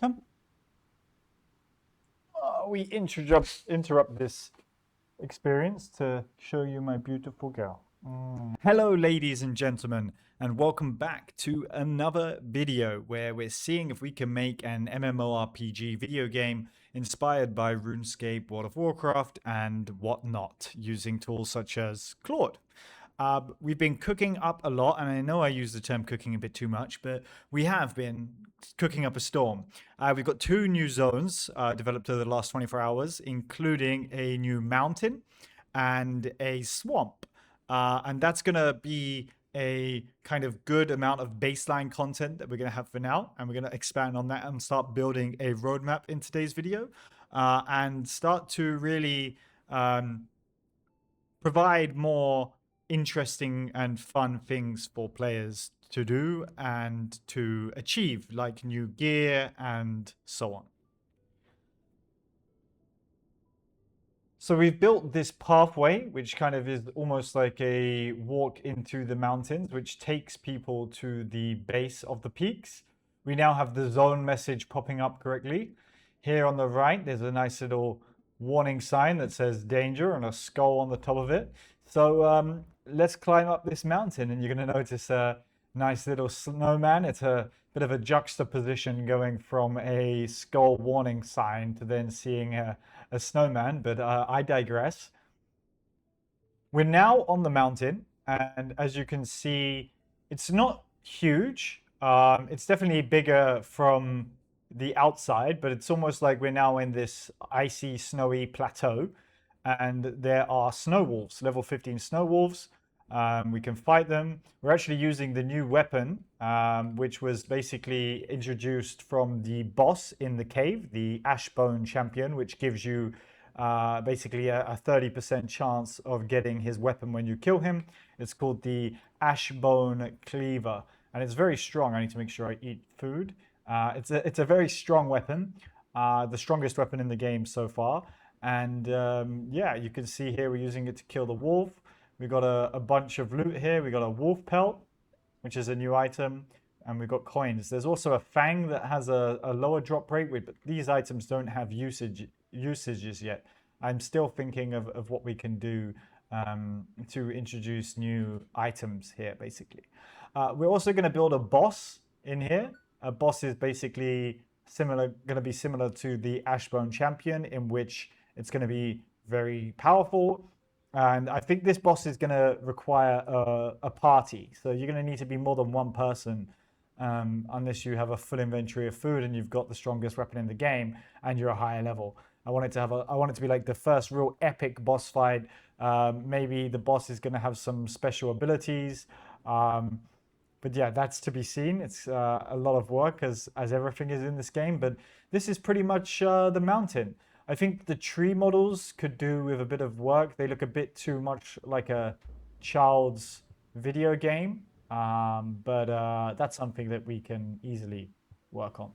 Come. We interrupt this experience to show you my beautiful girl. Hello, ladies and gentlemen, and welcome back to another video where we're seeing if we can make an MMORPG video game inspired by RuneScape, World of Warcraft, and whatnot, using tools such as Claude. We've been cooking up a lot, and I know I use the term cooking a bit too much, but we have been cooking up a storm. We've got 2 new zones developed over the last 24 hours, including a new mountain and a swamp. And that's going to be a kind of good amount of baseline content that we're going to have for now. And we're going to expand on that and start building a roadmap in today's video and start to really provide more interesting and fun things for players to do and to achieve, like new gear and so on. So we've built this pathway, which kind of is almost like a walk into the mountains, which takes people to the base of the peaks. We now have the zone message popping up correctly. Here on the right, there's a nice little warning sign that says danger and a skull on the top of it. So let's climb up this mountain, and you're going to notice a nice little snowman. It's a bit of a juxtaposition going from a skull warning sign to then seeing a snowman, but I digress. We're now on the mountain, and as you can see, it's not huge. It's definitely bigger from the outside, but it's almost like we're now in this icy, snowy plateau, and there are snow wolves, level 15 snow wolves. We can fight them. We're actually using the new weapon, which was basically introduced from the boss in the cave, the Ashbone champion, which gives you basically a 30% chance of getting his weapon when you kill him. It's called the Ashbone Cleaver, and it's very strong. I need to make sure I eat food. It's a very strong weapon, the strongest weapon in the game so far. And yeah, you can see here we're using it to kill the wolf. We've got a bunch of loot here. We've got a wolf pelt, which is a new item, and we've got coins. There's also a fang that has a lower drop rate, but these items don't have usages yet. I'm still thinking of what we can do to introduce new items here, basically. We're also going to build a boss in here. A boss is basically going to be similar to the Ashbone champion, in which it's going to be very powerful. And I think this boss is going to require a party. So you're going to need to be more than one person unless you have a full inventory of food and you've got the strongest weapon in the game and you're a higher level. I want it to be like the first real epic boss fight. Maybe the boss is going to have some special abilities. But yeah, that's to be seen. It's a lot of work as everything is in this game. But this is pretty much the mountain. I think the tree models could do with a bit of work. They look a bit too much like a child's video game. But that's something that we can easily work on.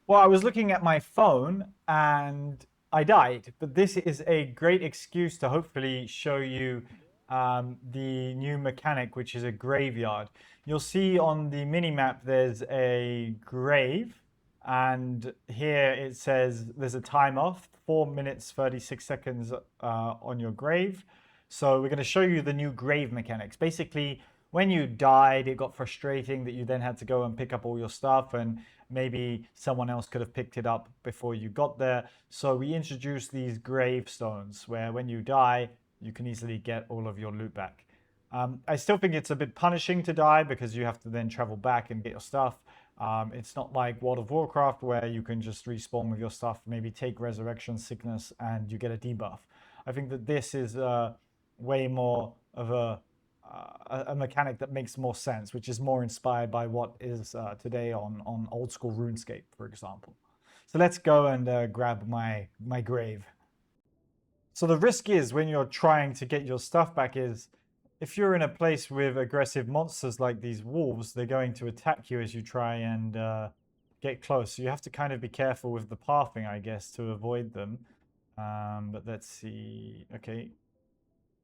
Well, I was looking at my phone and I died. But this is a great excuse to hopefully show you the new mechanic, which is a graveyard. You'll see on the mini-map there's a grave, and here it says there's a timer, 4 minutes 36 seconds on your grave. So we're going to show you the new grave mechanics. Basically, when you died, it got frustrating that you then had to go and pick up all your stuff, and maybe someone else could have picked it up before you got there. So we introduced these gravestones where when you die, you can easily get all of your loot back. I still think it's a bit punishing to die because you have to then travel back and get your stuff. It's not like World of Warcraft where you can just respawn with your stuff, maybe take Resurrection Sickness and you get a debuff. I think that this is way more of a mechanic that makes more sense, which is more inspired by what is today on old school RuneScape, for example. So let's go and grab my grave. So the risk is when you're trying to get your stuff back is if you're in a place with aggressive monsters like these wolves, they're going to attack you as you try and get close. So you have to kind of be careful with the pathing, I guess, to avoid them. But let's see. Okay.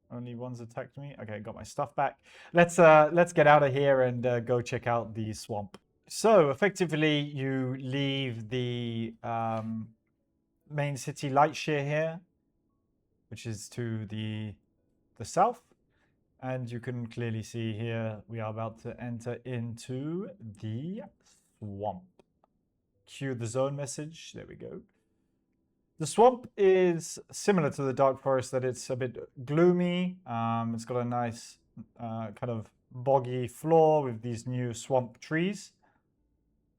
Only one's attacked me. Okay, got my stuff back. Let's get out of here and go check out the swamp. So effectively, you leave the main city Lightshare here, which is to the south, and you can clearly see here we are about to enter into the swamp. Cue the zone message. There we go. The swamp is similar to the dark forest, that it's a bit gloomy. It's got a nice kind of boggy floor with these new swamp trees.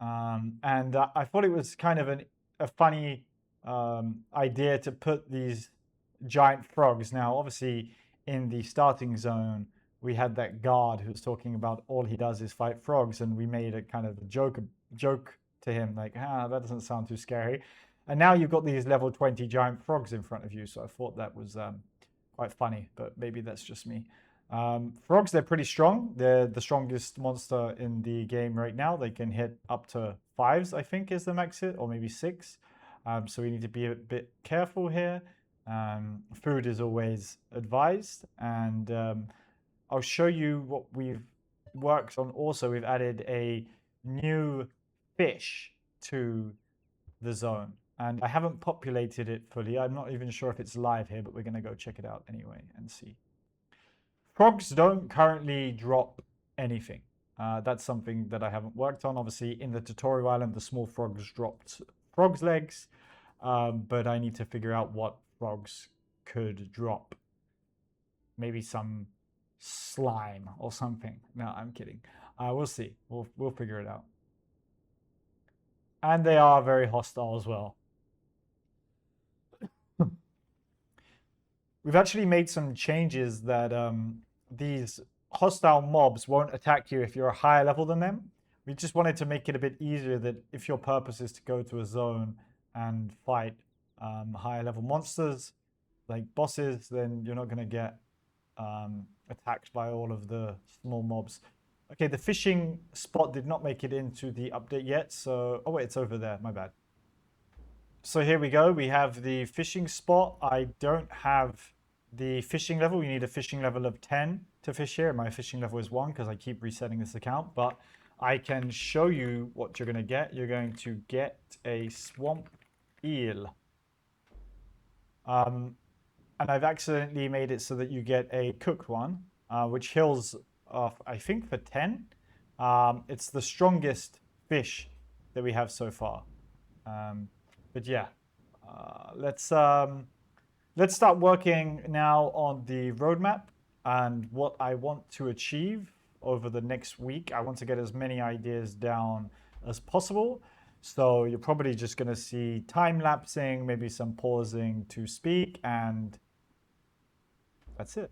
And I thought it was kind of a funny idea to put these giant frogs. Now, obviously, in the starting zone, we had that guard who was talking about all he does is fight frogs, and we made a kind of joke to him, like, that doesn't sound too scary. And now you've got these level 20 giant frogs in front of you, so I thought that was quite funny, but maybe that's just me. Frogs, they're pretty strong. They're the strongest monster in the game right now. They can hit up to 5s, I think, is the max hit, or maybe 6. So we need to be a bit careful here. Food is always advised. And I'll show you what we've worked on. Also, we've added a new fish to the zone. And I haven't populated it fully. I'm not even sure if it's live here, but we're going to go check it out anyway and see. Frogs don't currently drop anything. That's something that I haven't worked on. Obviously, in the tutorial island, the small frogs dropped frogs' legs, but I need to figure out what frogs could drop. Maybe some slime or something. No, I'm kidding. We'll see. We'll figure it out. And they are very hostile as well. We've actually made some changes that these hostile mobs won't attack you if you're a higher level than them. We just wanted to make it a bit easier that if your purpose is to go to a zone and fight higher level monsters, like bosses, then you're not going to get attacked by all of the small mobs. Okay, the fishing spot did not make it into the update yet, so... Oh wait, it's over there, my bad. So here we go. We have the fishing spot. I don't have the fishing level. You need a fishing level of 10 to fish here. My fishing level is 1 because I keep resetting this account. But I can show you what you're going to get. You're going to get a swamp eel. And I've accidentally made it so that you get a cooked one, which heals off, I think, for 10. It's the strongest fish that we have so far. But yeah, let's start working now on the roadmap and what I want to achieve over the next week. I want to get as many ideas down as possible. So you're probably just going to see time lapsing, maybe some pausing to speak, and that's it.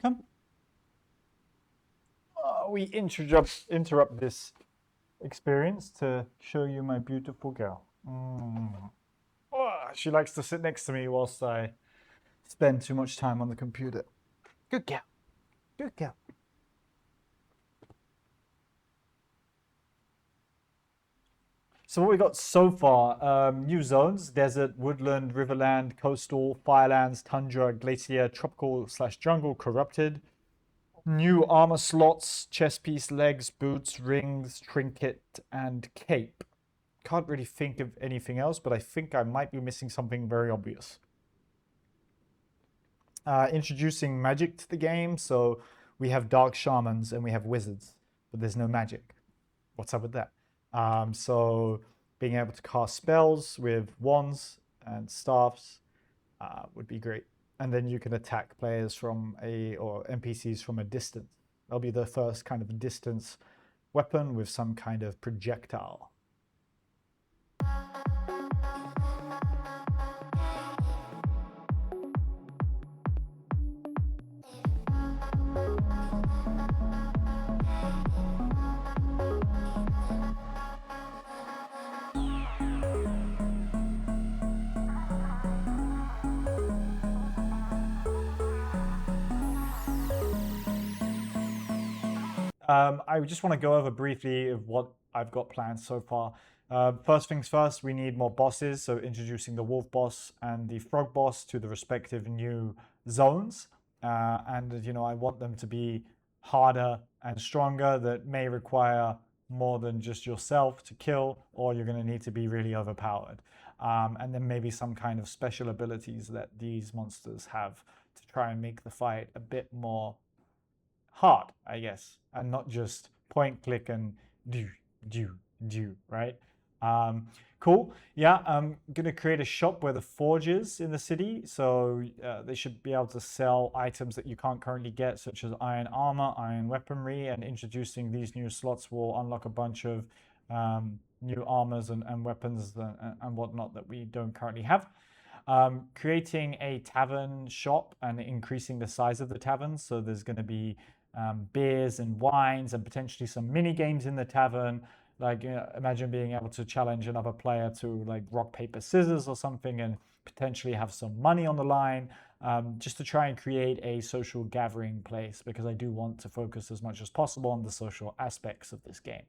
Come. We interrupt this experience to show you my beautiful girl. She likes to sit next to me whilst I spend too much time on the computer. Good girl. Good girl. So what we got so far, new zones: desert, woodland, riverland, coastal, firelands, tundra, glacier, tropical/jungle, corrupted. New armor slots: chest piece, legs, boots, rings, trinket, and cape. Can't really think of anything else, but I think I might be missing something very obvious. Introducing magic to the game, so we have dark shamans and we have wizards, but there's no magic. What's up with that? So being able to cast spells with wands and staffs would be great. And then you can attack players or NPCs from a distance. That'll be the first kind of distance weapon with some kind of projectile. I just want to go over briefly of what I've got planned so far. First things first, we need more bosses. So introducing the wolf boss and the frog boss to the respective new zones. And I want them to be harder and stronger. That may require more than just yourself to kill, or you're going to need to be really overpowered. And then maybe some kind of special abilities that these monsters have to try and make the fight a bit more hard, I guess, and not just point, click, and do, right? Um, cool. Yeah, I'm gonna create a shop where the forge is in the city, so they should be able to sell items that you can't currently get, such as iron armor, iron weaponry, and introducing these new slots will unlock a bunch of new armors and weapons and whatnot that we don't currently have. Creating a tavern shop and increasing the size of the tavern. So there's going to be beers and wines and potentially some mini games in the tavern. Like, imagine being able to challenge another player to like rock, paper, scissors or something and potentially have some money on the line, just to try and create a social gathering place, because I do want to focus as much as possible on the social aspects of this game.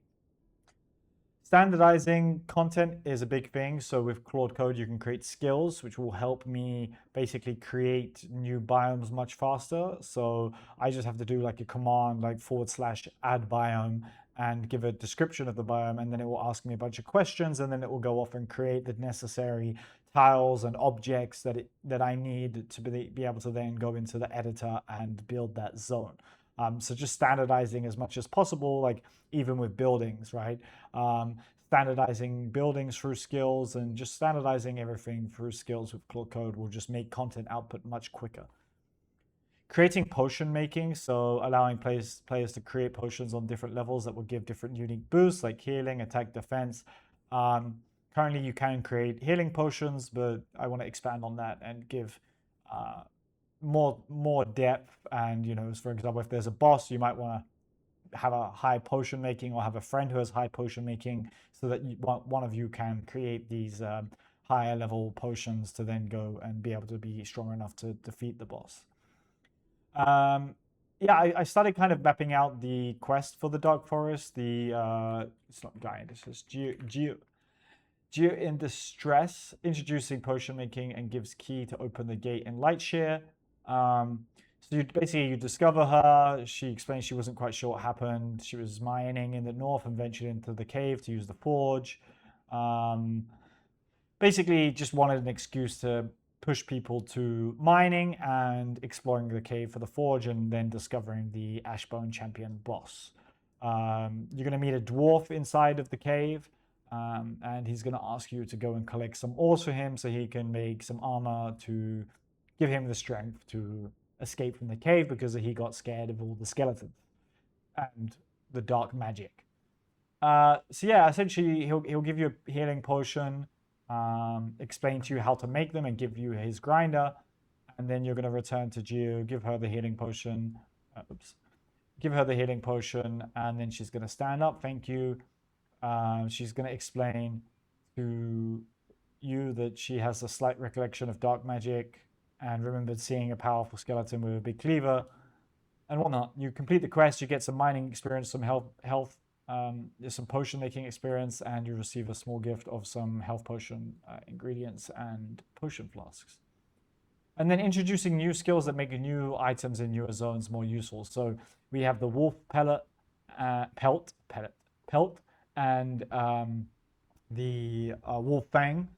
Standardizing content is a big thing. So with Claude Code, you can create skills, which will help me basically create new biomes much faster. So I just have to do like a command like /add biome and give a description of the biome, and then it will ask me a bunch of questions, and then it will go off and create the necessary tiles and objects that I need to be able to then go into the editor and build that zone. So just standardizing as much as possible, like even with buildings, right? Standardizing buildings through skills and just standardizing everything through skills with Claude Code will just make content output much quicker. Creating potion making, so allowing players to create potions on different levels that will give different unique boosts like healing, attack, defense. Currently, you can create healing potions, but I want to expand on that and give more depth. And for example, if there's a boss, you might want to have a high potion making or have a friend who has high potion making, so that one of you can create these higher level potions to then go and be able to be strong enough to defeat the boss. Yeah, I started kind of mapping out the quest for the Dark Forest. It's not guide, it's just Geo in distress, introducing potion making and gives key to open the gate in Lightshare. So you discover her. She explains she wasn't quite sure what happened. She was mining in the north and ventured into the cave to use the forge. Basically, just wanted an excuse to push people to mining and exploring the cave for the forge, and then discovering the Ashbone Champion boss. You're going to meet a dwarf inside of the cave. And he's going to ask you to go and collect some ores for him so he can make some armor to give him the strength to escape from the cave, because he got scared of all the skeletons and the dark magic. So yeah, essentially he'll give you a healing potion, explain to you how to make them, and give you his grinder. And then you're going to return to Geo, give her the healing potion. Give her the healing potion, and then she's going to stand up. Thank you. She's going to explain to you that she has a slight recollection of dark magic and remembered seeing a powerful skeleton with a big cleaver and whatnot. You complete the quest, you get some mining experience, some health, some potion making experience, and you receive a small gift of some health potion ingredients and potion flasks. And then introducing new skills that make new items in newer zones more useful. So we have the wolf pelt, and the wolf fang,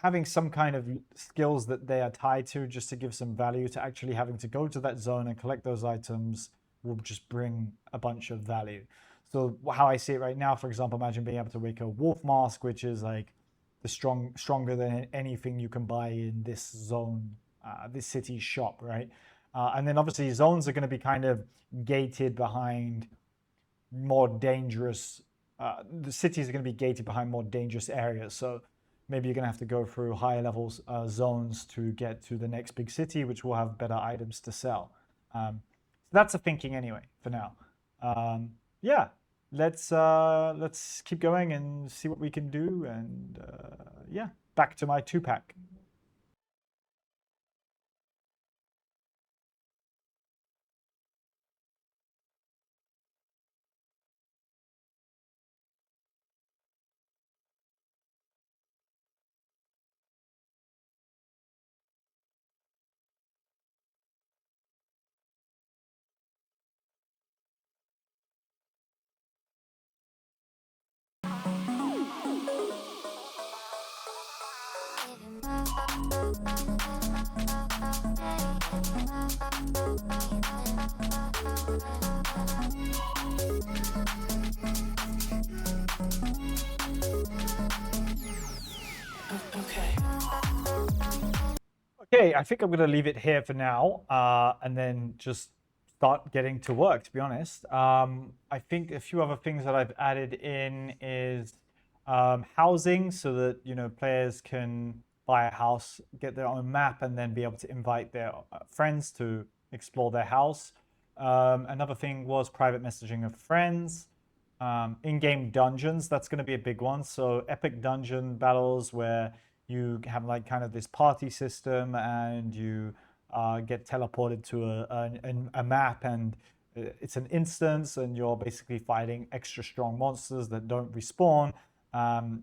having some kind of skills that they are tied to, just to give some value to actually having to go to that zone and collect those items, will just bring a bunch of value. So how I see it right now, for example, imagine being able to make a wolf mask, which is like the stronger than anything you can buy in this zone, this city shop, right? And then obviously zones are going to be kind of gated behind more dangerous. The cities are going to be gated behind more dangerous areas. So maybe you're going to have to go through higher levels zones to get to the next big city, which will have better items to sell. So that's a thinking anyway for now. Yeah, let's keep going and see what we can do. And yeah, back to my 2-pack. Okay, I think I'm going to leave it here for now, and then just start getting to work, to be honest. I think a few other things that I've added in is housing, so that, players can buy a house, get their own map, and then be able to invite their friends to explore their house. Another thing was private messaging of friends. In-game dungeons, that's going to be a big one. So epic dungeon battles where you have like kind of this party system, and you get teleported to a map, and it's an instance, and you're basically fighting extra strong monsters that don't respawn,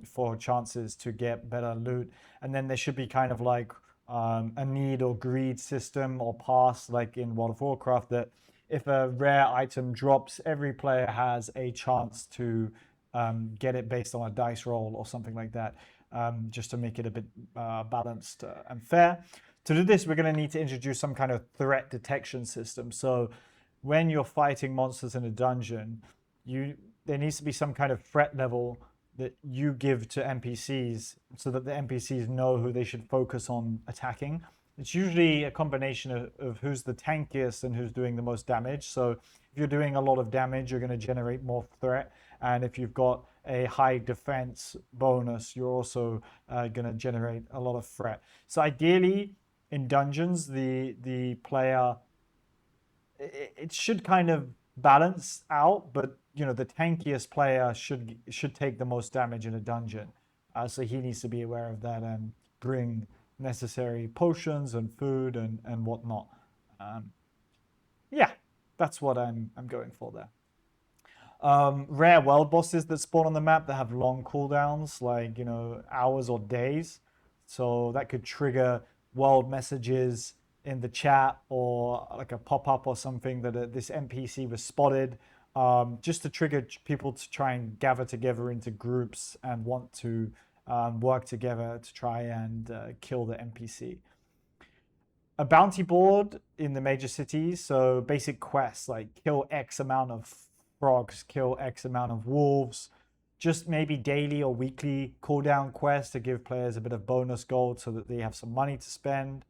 for chances to get better loot. And then there should be kind of like a need or greed system or pass, like in World of Warcraft, that if a rare item drops, every player has a chance to get it based on a dice roll or something like that, just to make it a bit balanced and fair. To do this, we're going to need to introduce some kind of threat detection system. So when you're fighting monsters in a dungeon, there needs to be some kind of threat level that you give to NPCs, so that the NPCs know who they should focus on attacking. It's usually a combination of who's the tankiest and who's doing the most damage. So if you're doing a lot of damage, you're going to generate more threat. And if you've got a high defense bonus, you're also going to generate a lot of threat. So ideally, in dungeons, the player, it should kind of balance out, but the tankiest player should take the most damage in a dungeon. So he needs to be aware of that and bring necessary potions and food and whatnot. Yeah, that's what I'm going for there. Rare world bosses that spawn on the map that have long cooldowns, like hours or days. So that could trigger world messages in the chat, or like a pop-up or something that this NPC was spotted, just to trigger people to try and gather together into groups and want to work together to try and kill the NPC. A bounty board in the major cities, so basic quests like kill X amount of frogs, kill X amount of wolves, just maybe daily or weekly cooldown quests to give players a bit of bonus gold so that they have some money to spend,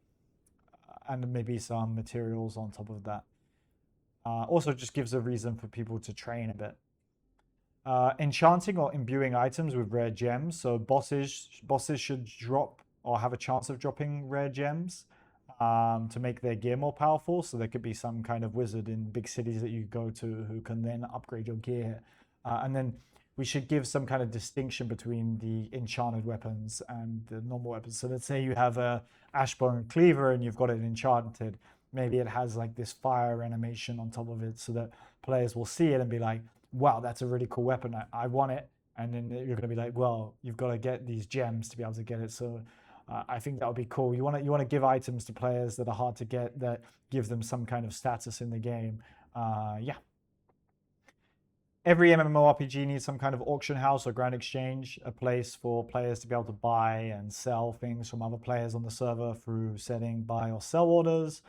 and maybe some materials on top of that. Also just gives a reason for people to train a bit. Enchanting or imbuing items with rare gems. So bosses should drop or have a chance of dropping rare gems to make their gear more powerful. So there could be some kind of wizard in big cities that you go to who can then upgrade your gear. And then we should give some kind of distinction between the enchanted weapons and the normal weapons. So let's say you have a Ashbone Cleaver and you've got it enchanted. Maybe it has like this fire animation on top of it, so that players will see it and be like, wow, that's a really cool weapon. I want it. And then you're going to be like, well, you've got to get these gems to be able to get it. So I think that would be cool. You want to give items to players that are hard to get, that give them some kind of status in the game. Yeah. Every MMORPG needs some kind of auction house or grand exchange, a place for players to be able to buy and sell things from other players on the server through setting buy or sell orders.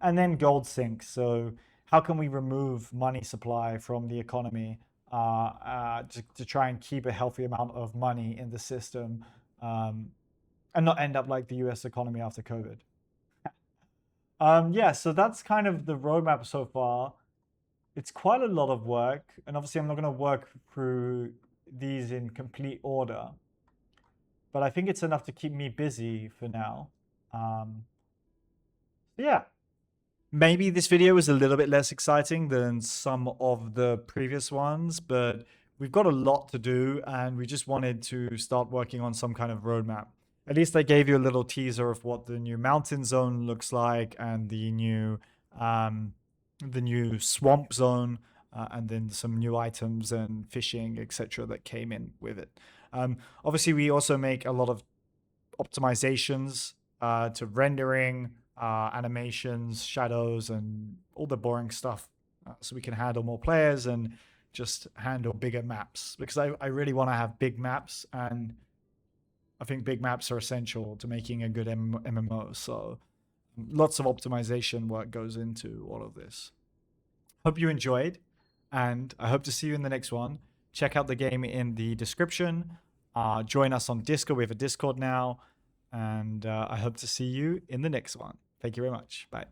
And then gold sinks. So how can we remove money supply from the economy to try and keep a healthy amount of money in the system, and not end up like the US economy after COVID? Yeah, so that's kind of the roadmap so far. It's quite a lot of work, and obviously I'm not going to work through these in complete order, but I think it's enough to keep me busy for now. Yeah. Maybe this video is a little bit less exciting than some of the previous ones, but we've got a lot to do, and we just wanted to start working on some kind of roadmap. At least I gave you a little teaser of what the new mountain zone looks like, and the new swamp zone, and then some new items and fishing, etc., that came in with it. Obviously, we also make a lot of optimizations to rendering, animations, shadows, and all the boring stuff, so we can handle more players and just handle bigger maps, because I really want to have big maps, and I think big maps are essential to making a good MMO. So lots of optimization work goes into all of this. Hope you enjoyed, and I hope to see you in the next one. Check out the game in the description. Join us on Discord. We have a Discord now. And I hope to see you in the next one. Thank you very much. Bye.